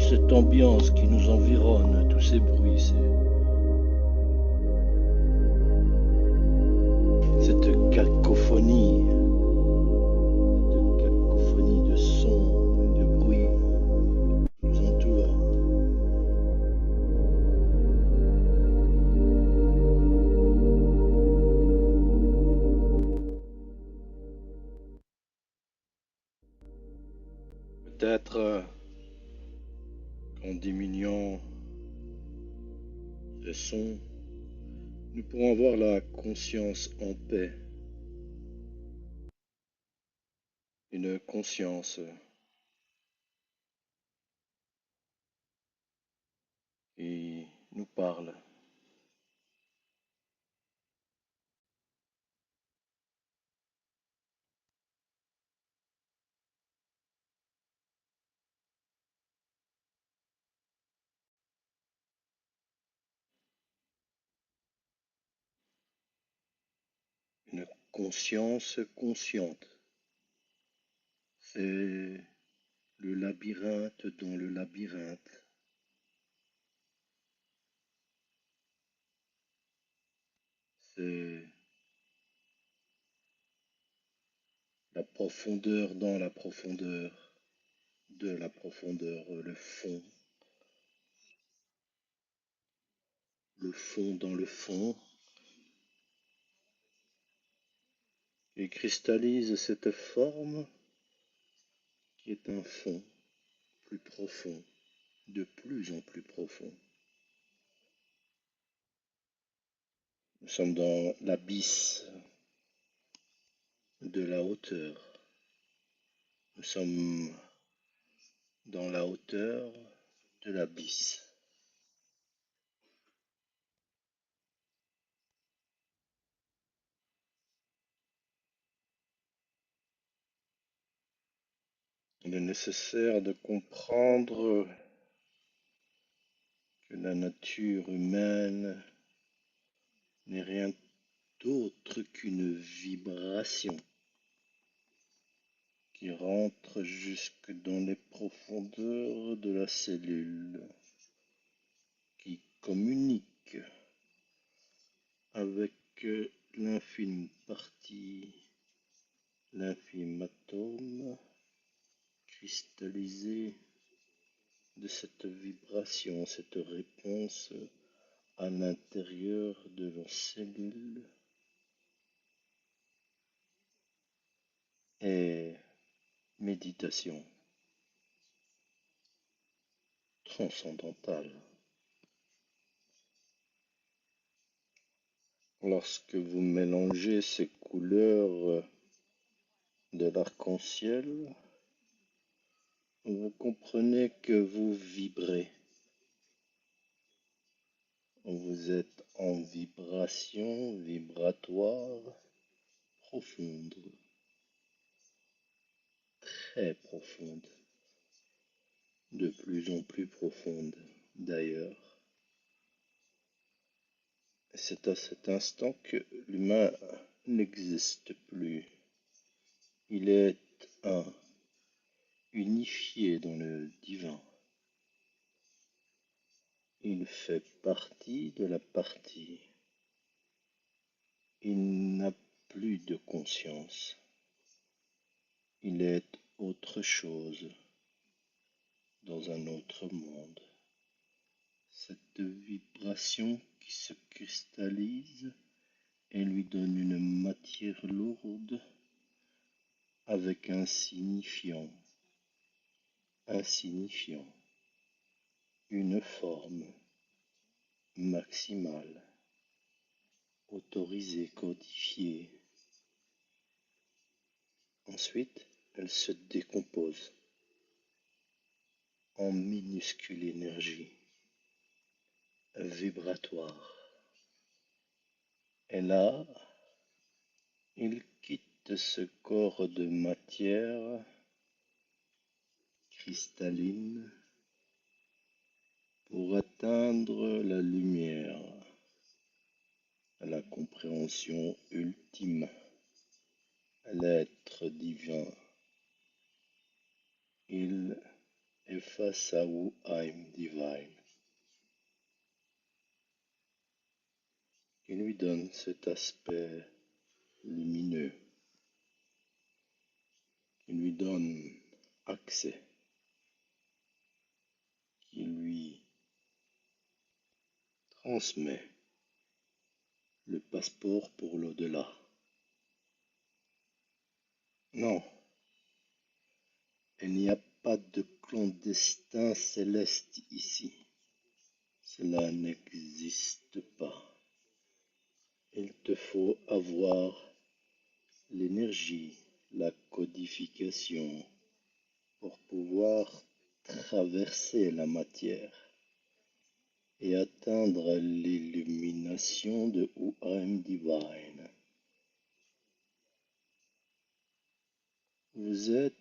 cette ambiance qui nous environne, tous ces bruits, cette cacophonie de sons et de bruits qui nous entoure. Peut-être qu'en diminuant le son, nous pourrons avoir la conscience en paix, une conscience qui nous parle. Une conscience consciente. C'est le labyrinthe dans le labyrinthe. C'est la profondeur dans la profondeur, de la profondeur, le fond dans le fond, et cristallise cette forme qui est un fond plus profond, de plus en plus profond. Nous sommes dans l'abysse de la hauteur. Nous sommes dans la hauteur de l'abysse. Il est nécessaire de comprendre que la nature humaine n'est rien d'autre qu'une vibration qui rentre jusque dans les profondeurs de la cellule, qui communique avec l'infime partie, l'infime atome cristallisé de cette vibration, cette réponse à l'intérieur de la cellule est méditation transcendantale. Lorsque vous mélangez ces couleurs de l'arc-en-ciel, vous comprenez que vous vibrez. Vous êtes en vibration vibratoire profonde, très profonde, de plus en plus profonde d'ailleurs. C'est à cet instant que l'humain n'existe plus. Il est un, unifié dans le divin. Il fait partie de la partie. Il n'a plus de conscience. Il est autre chose dans un autre monde. Cette vibration qui se cristallise et lui donne une matière lourde avec un signifiant, une forme maximale, autorisée, codifiée. Ensuite, elle se décompose en minuscule énergie vibratoire. Et là, il quitte ce corps de matière cristalline pour atteindre la lumière, la compréhension ultime, l'être divin. Il est et face à Who I'm Divine, qui lui donne cet aspect lumineux, qui lui donne accès, qui lui transmet le passeport pour l'au-delà. Non, il n'y a pas de clandestin céleste ici. Cela n'existe pas. Il te faut avoir l'énergie, la codification pour pouvoir traverser la matière et atteindre l'illumination de Who I'm Divine. Vous êtes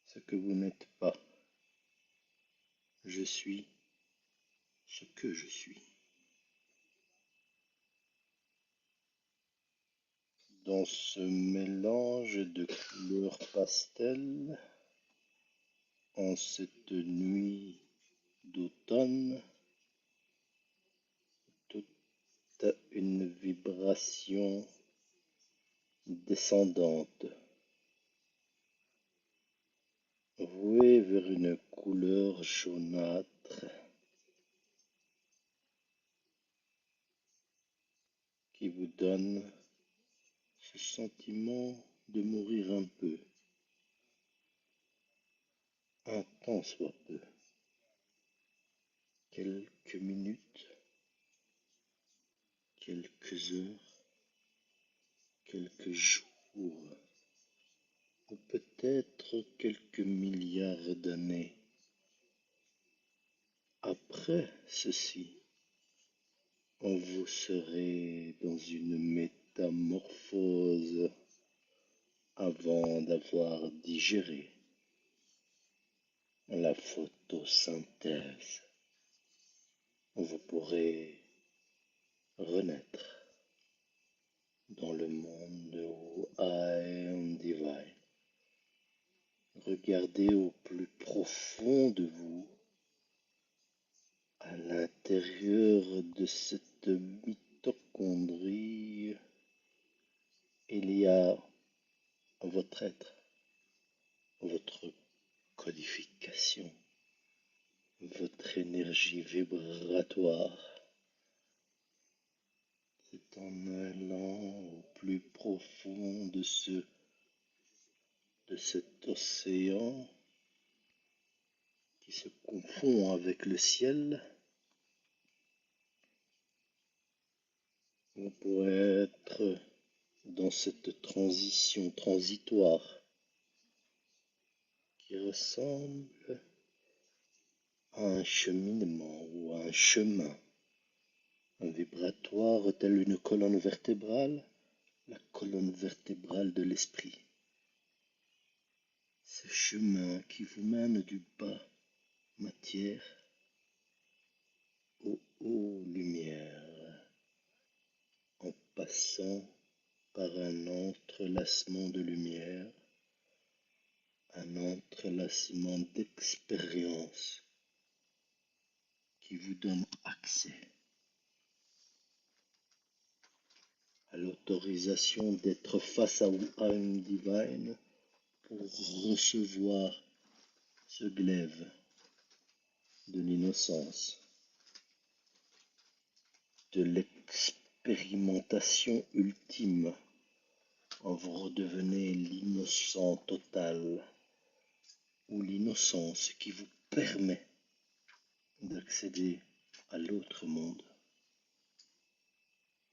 ce que vous n'êtes pas. Je suis ce que je suis. Dans ce mélange de couleurs pastel, en cette nuit d'automne, toute une vibration descendante, vouée vers une couleur jaunâtre qui vous donne ce sentiment de mourir un peu, un tant soit peu, quelques minutes, quelques heures, quelques jours, ou peut-être quelques milliards d'années. Après ceci, vous serez dans une métamorphose avant d'avoir digéré la photosynthèse. Vous pourrez renaître dans le monde où I am divine. Regardez au plus profond de vous, à l'intérieur de cette mitochondrie, il y a votre être, votre codification, votre énergie vibratoire. C'est en allant au plus profond de cet océan qui se confond avec le ciel, vous pourrez être dans cette transition transitoire qui ressemble à un cheminement ou à un chemin, un vibratoire tel une colonne vertébrale, la colonne vertébrale de l'esprit. Ce chemin qui vous mène du bas matière au haut lumière, en passant par un entrelacement de lumière, un entrelacement d'expérience qui vous donne accès à l'autorisation d'être face à Who I'm Divine pour recevoir ce glaive de l'innocence, de l'expérimentation ultime, quand vous redevenez l'innocent total, ou l'innocence qui vous permet d'accéder à l'autre monde.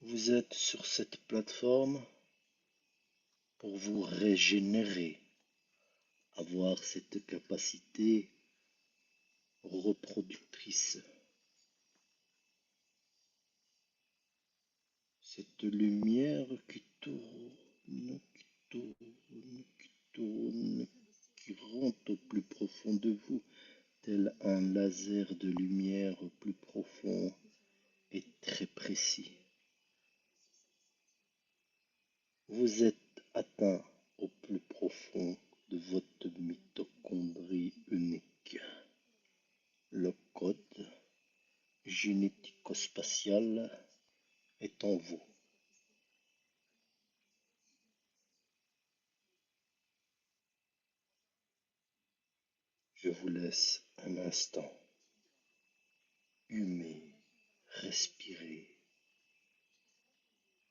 Vous êtes sur cette plateforme pour vous régénérer, avoir cette capacité reproductrice, cette lumière qui tourne, qui tourne, qui tourne, qui rentre au plus profond de vous, tel un laser de lumière plus profond et très précis. Vous êtes atteint au plus profond de votre mitochondrie génético-spatiale est en vous. Je vous laisse un instant humer, respirer,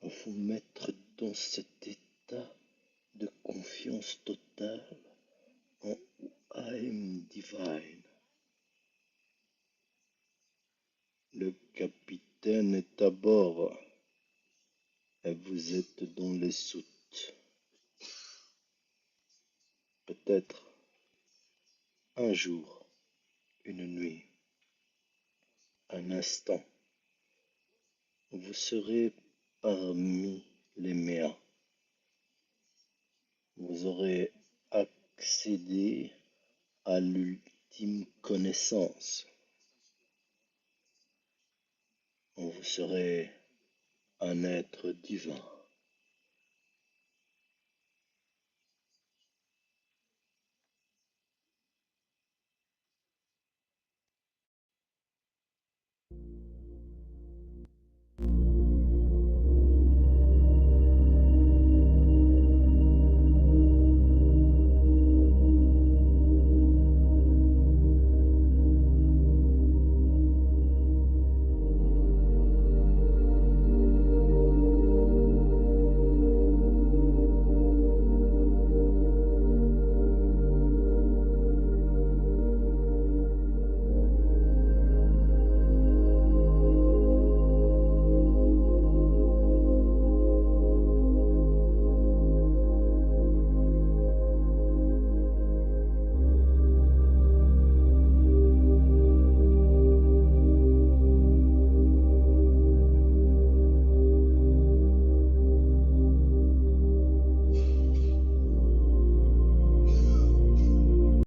vous mettre dans cet état de confiance totale en I am divine. Le capitaine est à bord et vous êtes dans les soutes. Peut-être un jour, une nuit, un instant, vous serez parmi les miens. Vous aurez accédé à l'ultime connaissance. Vous serez un être divin.